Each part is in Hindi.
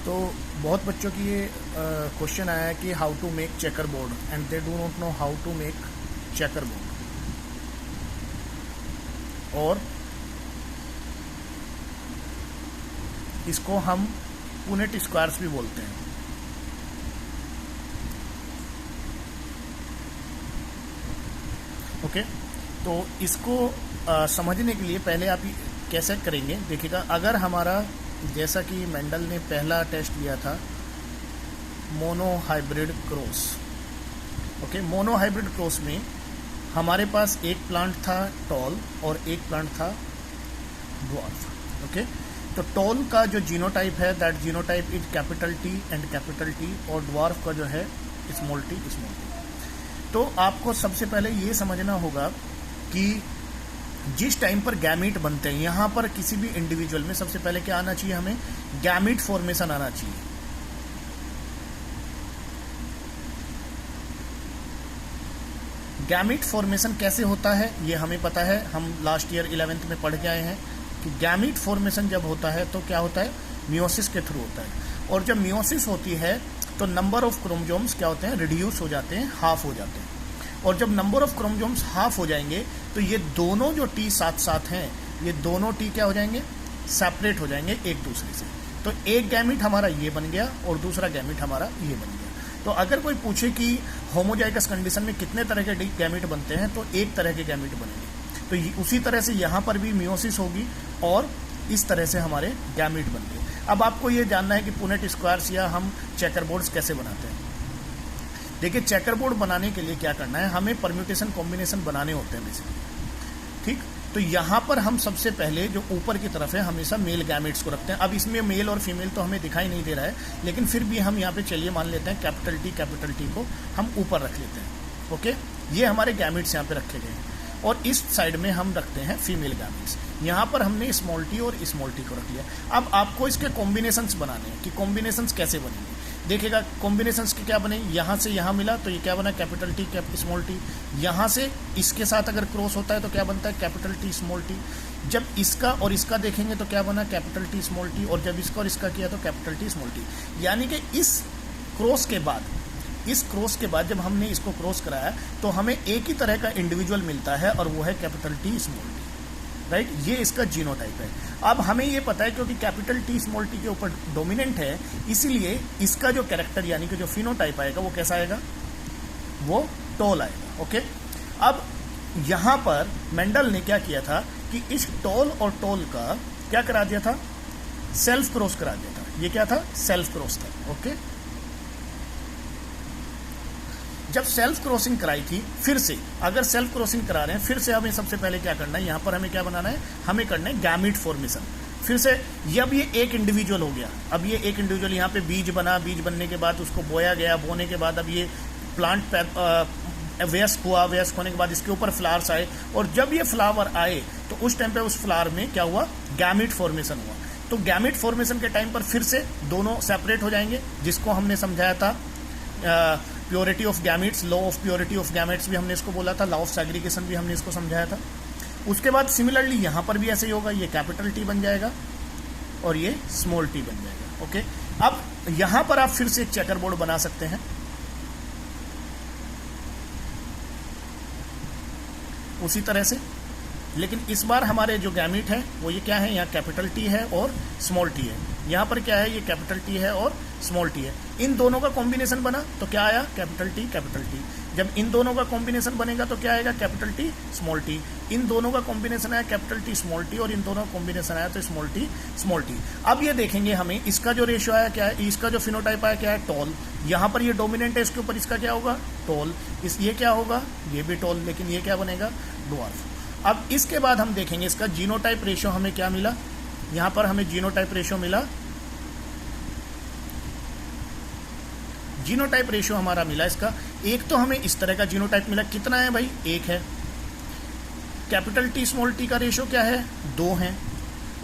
तो बहुत बच्चों की ये क्वेश्चन आया है कि how to make checker board and they do not know how to make checker board, और इसको हम पुनेट स्क्वायर्स भी बोलते हैं। ओके, तो इसको समझने के लिए पहले आप कैसे करेंगे देखिएगा। अगर हमारा, जैसा कि मेंडल ने पहला टेस्ट लिया था monohybrid cross, okay, monohybrid cross में हमारे पास एक प्लांट था टॉल और एक प्लांट था ड्वार्फ। ओके, तो टॉल का जो जीनोटाइप है that genotype is capital T and capital T, और ड्वार्फ का जो है स्मॉल टी स्मॉल टी। तो आपको सबसे पहले ये समझना होगा कि जिस टाइम पर गैमीट बनते हैं, यहां पर किसी भी इंडिविजुअल में सबसे पहले क्या आना चाहिए, हमें गैमीट फॉर्मेशन आना चाहिए। गैमीट फॉर्मेशन कैसे होता है ये हमें पता है, हम लास्ट ईयर 11th में पढ़ के आए हैं कि गैमीट फॉर्मेशन जब होता है तो क्या होता है, मियोसिस के थ्रू होता है। और जब मियोसिस होती है तो नंबर ऑफ क्रोमोसोम्स क्या होते हैं, रिड्यूस हो जाते हैं, हाफ हो जाते हैं। और जब नंबर ऑफ क्रोमोसोम्स हाफ हो जाएंगे तो ये दोनों जो टी साथ साथ हैं, ये दोनों टी क्या हो जाएंगे, सेपरेट हो जाएंगे एक दूसरे से। तो एक गैमीट हमारा ये बन गया और दूसरा गैमीट हमारा ये बन गया। तो अगर कोई पूछे कि होमोजाइगस कंडीशन में कितने तरह के गैमीट बनते हैं, तो एक तरह के गैमीट बनेंगे। तो उसी तरह से यहाँ पर भी मियोसिस होगी और इस तरह से हमारे गैमीट बनते हैं। अब आपको ये जानना है कि पुनेट स्क्वायर्स या हम चेकर बोर्ड्स कैसे बनाते हैं। देखिए, चेकर बोर्ड बनाने के लिए क्या करना है, हमें परम्यूटेशन कॉम्बिनेशन बनाने होते हैं बेसिकली। ठीक, तो यहाँ पर हम सबसे पहले जो ऊपर की तरफ है हमेशा मेल गैमेट्स को रखते हैं। अब इसमें मेल और फीमेल तो हमें दिखाई नहीं दे रहा है, लेकिन फिर भी हम यहाँ पे चलिए मान लेते हैं कैपिटल टी को हम ऊपर रख लेते हैं। ओके, ये हमारे गैमेट्स यहाँ पे रखे गए हैं, और इस साइड में हम रखते हैं फीमेल गैमेट्स। यहाँ पर हमने स्मॉल टी और स्मॉल टी को रख लिया। अब आपको इसके कॉम्बिनेशंस बनाने हैं कि कॉम्बिनेशंस कैसे बनेंगे। देखिएगा, कॉम्बिनेशंस के क्या बने, यहाँ से यहाँ मिला तो ये क्या बना, कैपिटल टी स्मॉल टी। यहाँ से इसके साथ अगर क्रॉस होता है तो क्या बनता है, कैपिटल टी स्मॉल टी। जब इसका और इसका देखेंगे तो क्या बना, कैपिटल टी स्मॉल टी, और जब इसका और इसका किया तो कैपिटल टी स्मॉल टी। यानी कि इस क्रॉस के बाद जब हमने इसको क्रॉस कराया तो हमें एक ही तरह का इंडिविजुअल मिलता है, और वो है capital T small T. Right, ये इसका जीनोटाइप है। अब हमें ये पता है क्योंकि कैपिटल टी स्मॉल टी के ऊपर डोमिनेंट है, इसीलिए इसका जो कैरेक्टर यानी कि जो फिनोटाइप आएगा वो कैसा आएगा, वो टॉल आएगा। ओके, अब यहाँ पर मेंडल ने क्या किया था कि इस टॉल और टॉल का क्या करा दिया था, सेल्फ क्रॉस करा दिया था। ये क्या था, सेल्फ क्रॉस था। ओके, जब सेल्फ क्रॉसिंग कराई थी, फिर से अगर सेल्फ क्रॉसिंग करा रहे हैं, फिर से हमें सबसे पहले क्या करना है, यहाँ पर हमें क्या बनाना है, हमें करना है गैमीट फॉर्मेशन। फिर से अब ये एक इंडिविजुअल हो गया। अब ये एक इंडिविजुअल यहाँ पे बीज बना, बीज बनने के बाद उसको बोया गया, बोने के बाद अब ये प्लांट वयस्क हुआ, वयस्क होने के बाद इसके ऊपर फ्लावर्स आए, और जब ये फ्लावर आए तो उस टाइम पे उस फ्लावर में क्या हुआ, गैमीट फॉर्मेशन हुआ। तो गैमीट फॉर्मेशन के टाइम पर फिर से दोनों सेपरेट हो जाएंगे, जिसको हमने समझाया था purity of gametes, law of purity of gametes भी हमने इसको बोला था, लॉ ऑफ सेग्रीगेशन भी हमने इसको समझाया था। उसके बाद सिमिलरली यहाँ पर भी ऐसे ही होगा, ये कैपिटल टी बन जाएगा और ये स्मॉल टी बन जाएगा। ओके, अब यहाँ पर आप फिर से एक चेकर बोर्ड बना सकते हैं उसी तरह से, लेकिन इस बार हमारे जो गैमीट है वो ये क्या है, यहाँ कैपिटल टी है और स्मॉल टी है। यहाँ पर क्या है, ये कैपिटल टी है और स्मॉल टी है। इन दोनों का कॉम्बिनेशन बना तो क्या आया, कैपिटल टी कैपिटल टी। जब इन दोनों का कॉम्बिनेशन बनेगा तो क्या आएगा, कैपिटल टी स्मॉल टी। इन दोनों का कॉम्बिनेशन आया कैपिटल टी स्मॉल टी, और इन दोनों का कॉम्बिनेशन आया तो स्मॉल टी स्मॉल टी। अब ये देखेंगे हमें इसका जो रेशियो आया क्या है, इसका जो फिनोटाइप आया क्या है, टॉल। यहाँ पर ये डोमिनेंट है, इसके ऊपर इसका क्या होगा, टॉल। ये क्या होगा, ये भी टॉल, लेकिन ये क्या बनेगा, ड्वार्फ। अब इसके बाद हम देखेंगे इसका जीनोटाइप रेशियो हमें क्या मिला, यहाँ पर हमें जीनोटाइप रेशियो मिला, जीनोटाइप रेशियो हमारा मिला इसका। एक तो हमें इस तरह का जीनोटाइप मिला, कितना है भाई, एक है। कैपिटल टी स्मॉल टी का रेशियो क्या है, 2 है,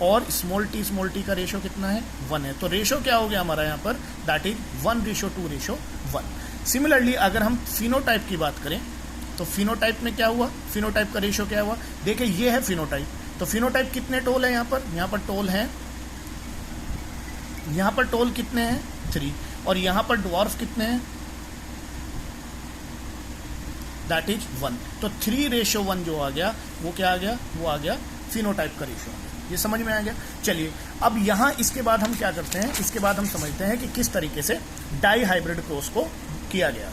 और स्मॉल टी का रेशियो कितना है, 1 है। तो रेशियो क्या हो गया हमारा यहाँ पर, दैट इज 1:2:1। सिमिलरली अगर हम फिनोटाइप की बात करें तो फिनोटाइप में क्या हुआ, फिनोटाइप का रेशियो क्या हुआ, देखिए ये है फिनोटाइप। तो फिनोटाइप कितने टोल है यहाँ पर टोल है यहाँ पर टोल कितने हैं 3, और यहाँ पर ड्वार्फ कितने हैं, दैट इज 1। तो 3:1 जो आ गया वो क्या आ गया, वो आ गया फिनोटाइप का रेशियो आ गया। ये समझ में आ गया। चलिए अब यहाँ इसके बाद हम क्या करते हैं, इसके बाद हम समझते हैं कि किस तरीके से डाई हाइब्रिड क्रॉस को किया गया।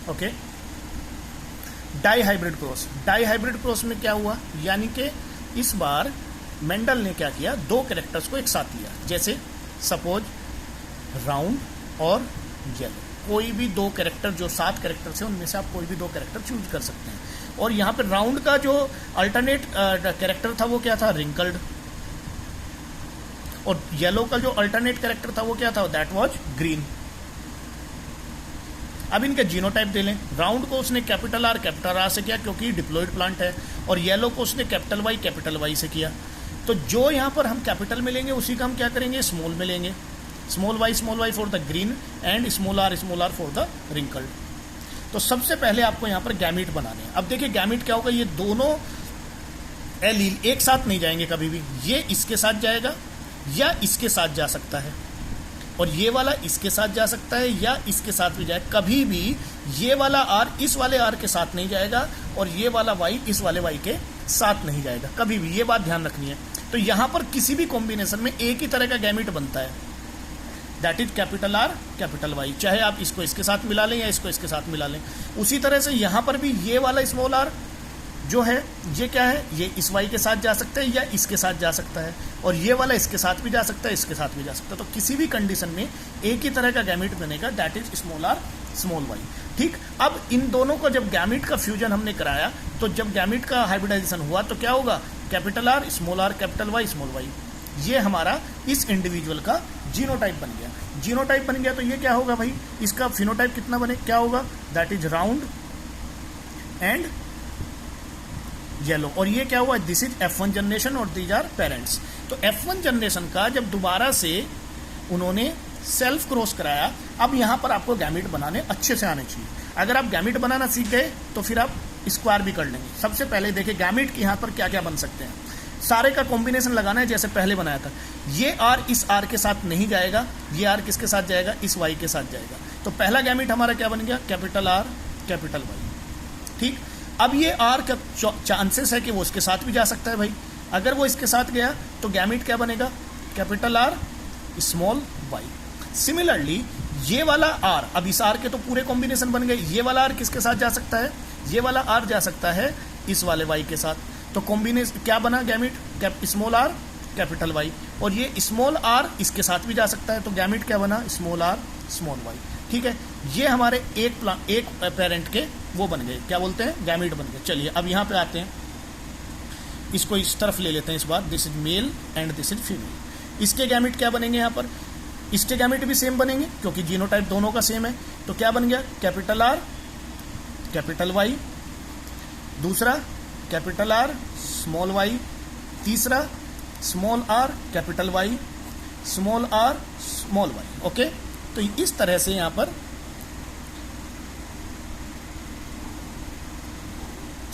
Okay, dihybrid cross. Dihybrid cross में क्या हुआ, यानी कि इस बार मेंडल ने क्या किया, 2 कैरेक्टर्स को एक साथ लिया। जैसे सपोज राउंड और येलो, कोई भी 2 कैरेक्टर, जो 7 कैरेक्टर्स हैं उनमें से आप कोई भी 2 कैरेक्टर चूज कर सकते हैं। और यहाँ पे राउंड का जो अल्टरनेट कैरेक्टर था वो क्या था, रिंकल्ड, और येलो का जो अल्टरनेट कैरेक्टर था वो क्या था, दैट वाज ग्रीन। अब इनका जीनोटाइप दे लें। राउंड को उसने कैपिटल आर से किया क्योंकि डिप्लॉयड प्लांट है, और येलो को उसने कैपिटल वाई से किया। तो जो यहाँ पर हम कैपिटल में लेंगे उसी का हम क्या करेंगे, स्मॉल में लेंगे। Small Y for the green and small R for the wrinkled. तो सबसे पहले आपको यहाँ पर गैमीट बनाने हैं। अब देखिए गैमीट क्या होगा, ये दोनों एलील एक साथ नहीं जाएंगे कभी भी। ये इसके साथ जाएगा या इसके साथ जा सकता है, और ये वाला इसके साथ जा सकता है या इसके साथ भी जाए। कभी भी ये वाला आर इस वाले आर के साथ नहीं जाएगा, और ये वाला वाई इस वाले वाई के साथ नहीं जाएगा कभी भी, ये बात ध्यान रखनी है। तो यहाँ पर किसी भी कॉम्बिनेशन में एक ही तरह का गैमीट बनता है, that is capital R capital Y, चाहे आप इसको इसके साथ मिला लें या इसको इसके साथ मिला लें। उसी तरह से यहाँ पर भी ये वाला स्मॉल आर जो है ये क्या है, ये इस वाई के साथ जा सकता है या इसके साथ जा सकता है, और ये वाला इसके साथ भी जा सकता है, इसके साथ भी जा सकता है। तो किसी भी कंडीशन में एक ही तरह का गैमीट बनेगा, that is small R small Y. ठीक, अब इन दोनों को जब गैमीट का फ्यूजन हमने कराया, तो जब गैमीट का हाइब्रिडाइजेशन हुआ तो क्या होगा, capital R capital Y small Y. ये हमारा इस इंडिविजुअल का जीनोटाइप बन गया। जीनोटाइप बन गया तो ये क्या होगा भाई, इसका फिनोटाइप कितना बने, क्या होगा, that is round and yellow. और ये क्या हुआ, दिस इज F1 जनरेशन और दीज आर पेरेंट्स। तो F1 जनरेशन का जब दोबारा से उन्होंने सेल्फ क्रॉस कराया, अब यहाँ पर आपको गैमीट बनाने अच्छे से आने चाहिए। अगर आप गैमीट बनाना सीख गए तो फिर आप स्क्वायर भी कर लेंगे। सबसे पहले देखिए गैमीट के यहाँ पर क्या क्या बन सकते हैं, सारे का कॉम्बिनेशन लगाना है जैसे पहले बनाया था। ये आर इस आर के साथ नहीं जाएगा, ये आर किसके साथ जाएगा, इस वाई के साथ जाएगा। तो पहला गैमीट हमारा क्या बन गया, कैपिटल आर कैपिटल वाई। ठीक, अब ये आर का चांसेस है कि वो इसके साथ भी जा सकता है भाई। अगर वो इसके साथ गया तो गैमीट क्या बनेगा, capital R small Y. Similarly ये वाला आर, अब इस आर के तो पूरे कॉम्बिनेशन बन गए। ये वाला आर किसके साथ जा सकता है, ये वाला आर जा सकता है इस वाले वाई के साथ। तो कॉम्बिनेशन क्या बना, gamete small R capital Y, और ये स्मॉल आर इसके साथ भी जा सकता है। तो गैमीट क्या बना, स्मॉल आर स्मॉल वाई। ठीक है, ये हमारे एक पेरेंट के वो बन गए, क्या बोलते हैं, गैमीट बन गए। चलिए अब यहाँ पे आते हैं, इसको इस तरफ ले लेते हैं इस बार, this is male and this is female. इसके गैमीट क्या बनेंगे, यहाँ पर इसके गैमीट भी सेम बनेंगे क्योंकि जीनोटाइप दोनों का सेम है। तो क्या बन गया, कैपिटल आर कैपिटल वाई, दूसरा कैपिटल आर स्मॉल वाई, तीसरा small R capital Y small R small Y. Okay, तो इस तरह से यहां पर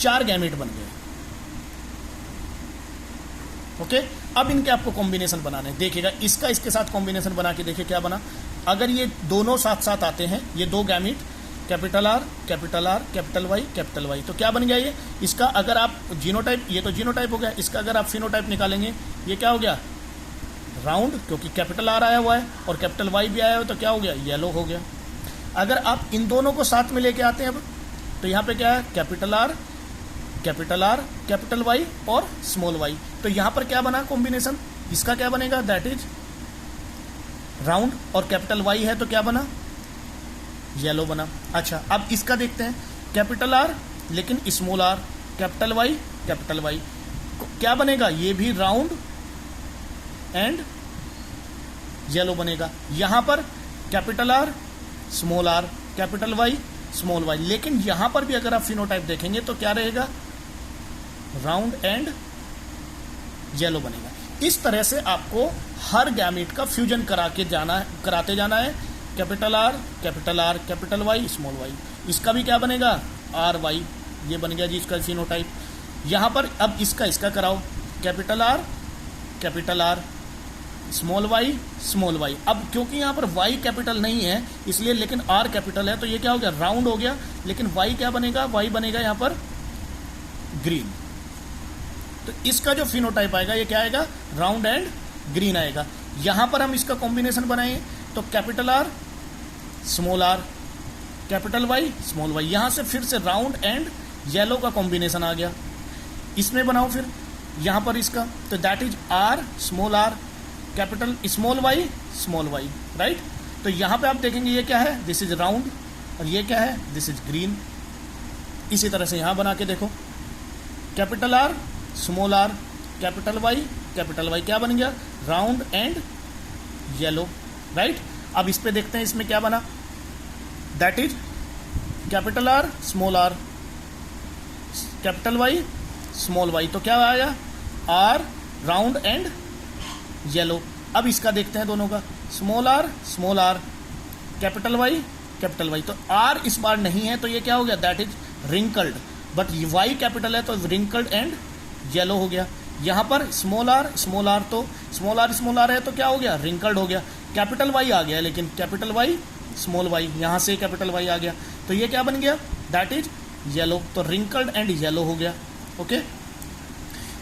4 गैमीट बन गए। ओके, अब इनके आपको कॉम्बिनेशन बनाने हैं। देखिएगा इसका इसके साथ कॉम्बिनेशन बना के देखिए क्या बना। अगर ये दोनों साथ साथ आते हैं, ये 2 gamete capital R capital Y, तो क्या बन गया ये इसका। अगर आप जीनोटाइप, ये तो जीनोटाइप हो गया, इसका अगर आप फिनोटाइप निकालेंगे ये क्या हो गया, राउंड, क्योंकि कैपिटल आर आया हुआ है और कैपिटल वाई भी आया हुआ है, तो क्या हो गया, येलो हो गया। अगर आप इन दोनों को साथ में लेके आते हैं अब, तो यहाँ पे क्या है, कैपिटल आर कैपिटल वाई और स्मॉल वाई। तो यहाँ पर क्या बना कॉम्बिनेशन, इसका क्या बनेगा, दैट इज राउंड, और कैपिटल वाई है तो क्या बना, येलो बना। अच्छा, अब इसका देखते हैं, कैपिटल आर लेकिन स्मॉल आर कैपिटल वाई क्या बनेगा, ये भी राउंड एंड येलो बनेगा। यहां पर capital R small R capital Y small Y, लेकिन यहां पर भी अगर आप फिनोटाइप देखेंगे तो क्या रहेगा, राउंड एंड येलो बनेगा। इस तरह से आपको हर गैमीट का फ्यूजन कराते जाना है। Capital R capital Y small Y, इसका भी क्या बनेगा, आर वाई ये बन गया जी इसका फिनोटाइप। यहाँ पर अब इसका कराओ, कैपिटल आर स्मॉल वाई। अब क्योंकि यहाँ पर वाई कैपिटल नहीं है इसलिए, लेकिन आर कैपिटल है, तो ये क्या हो गया, राउंड हो गया। लेकिन वाई क्या बनेगा, वाई बनेगा यहाँ पर ग्रीन। तो इसका जो फिनोटाइप आएगा ये क्या आएगा, राउंड एंड ग्रीन आएगा। यहां पर हम इसका कॉम्बिनेशन बनाएं तो capital R capital Y small Y. यहां से फिर से राउंड एंड येलो का कॉम्बिनेशन आ गया। इसमें बनाओ फिर यहां पर इसका, तो that is R capital small Y right. तो यहां पे आप देखेंगे ये क्या है, दिस इज राउंड, और ये क्या है, दिस इज ग्रीन। इसी तरह से यहां बना के देखो, कैपिटल आर कैपिटल वाई क्या बन गया, राउंड एंड येलो राइट। अब इस पे देखते हैं इसमें क्या बना, that is capital R capital Y small Y. तो क्या आया, आर राउंड एंड येलो। अब इसका देखते हैं दोनों का, स्मॉल आर कैपिटल वाई। तो आर इस बार नहीं है तो ये क्या हो गया, that is wrinkled, but why capital है तो रिंकल्ड एंड येलो हो गया। यहां पर स्मॉल आर तो स्मॉल आर है तो क्या हो गया, रिंकल्ड हो गया। कैपिटल वाई आ गया, लेकिन कैपिटल वाई स्मॉल वाई, यहां से कैपिटल वाई आ गया तो ये क्या बन गया, दैट इज येलो। तो रिंकल्ड एंड येलो हो गया। ओके,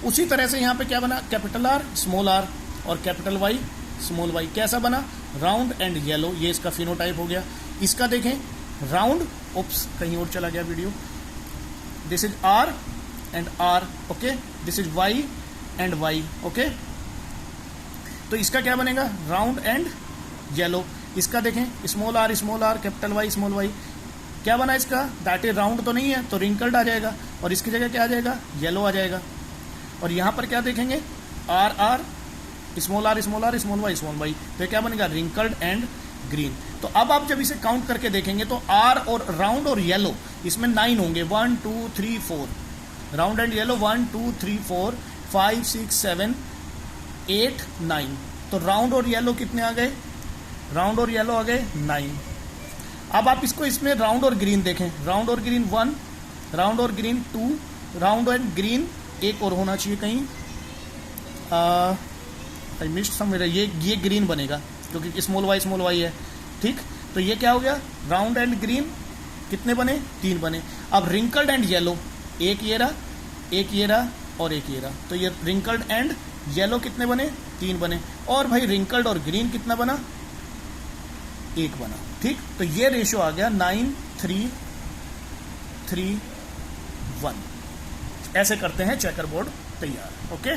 उसी तरह से यहां पे क्या बना, कैपिटल आर और कैपिटल वाई स्मॉल वाई, कैसा बना, राउंड एंड येलो। ये इसका फिनोटाइप हो गया। इसका देखें, राउंड, ओप्स कहीं और चला गया video, this is R and R, okay, this is Y and Y, okay. तो इसका क्या बनेगा, राउंड एंड येलो। इसका देखें, small R capital Y small Y, क्या बना इसका, दैट इज राउंड तो नहीं है तो रिंकल्ड आ जाएगा, और इसकी जगह क्या आ जाएगा, येलो आ जाएगा। और यहां पर क्या देखेंगे, R small Y small Y, तो क्या बनेगा, रिंकल्ड एंड ग्रीन। तो अब आप जब इसे काउंट करके देखेंगे तो आर और राउंड और येलो इसमें 9 होंगे, 1 2 3 4, राउंड एंड येलो 1 2 3 4 5 6 7 8 9। तो राउंड और येलो कितने आ गए, राउंड और येलो आ गए 9। अब आप इसको इसमें राउंड और ग्रीन देखें, राउंड और ग्रीन 1, राउंड और ग्रीन 2, राउंड एंड ग्रीन एक और होना चाहिए कहीं, आई मिस्ड समवेयर, ये ग्रीन बनेगा क्योंकि स्मॉल वाई है, ठीक। तो ये क्या हो गया, राउंड एंड ग्रीन कितने बने, 3 बने। अब रिंकल्ड एंड येलो, एक ये रहा और एक ये रहा, तो ये रिंकल्ड एंड येलो कितने बने, 3 बने। और भाई रिंकल्ड और ग्रीन कितना बना, 1 बना, ठीक। तो ये रेशियो आ गया 9 3 3 1। ऐसे करते हैं चेकर बोर्ड तैयार। ओके।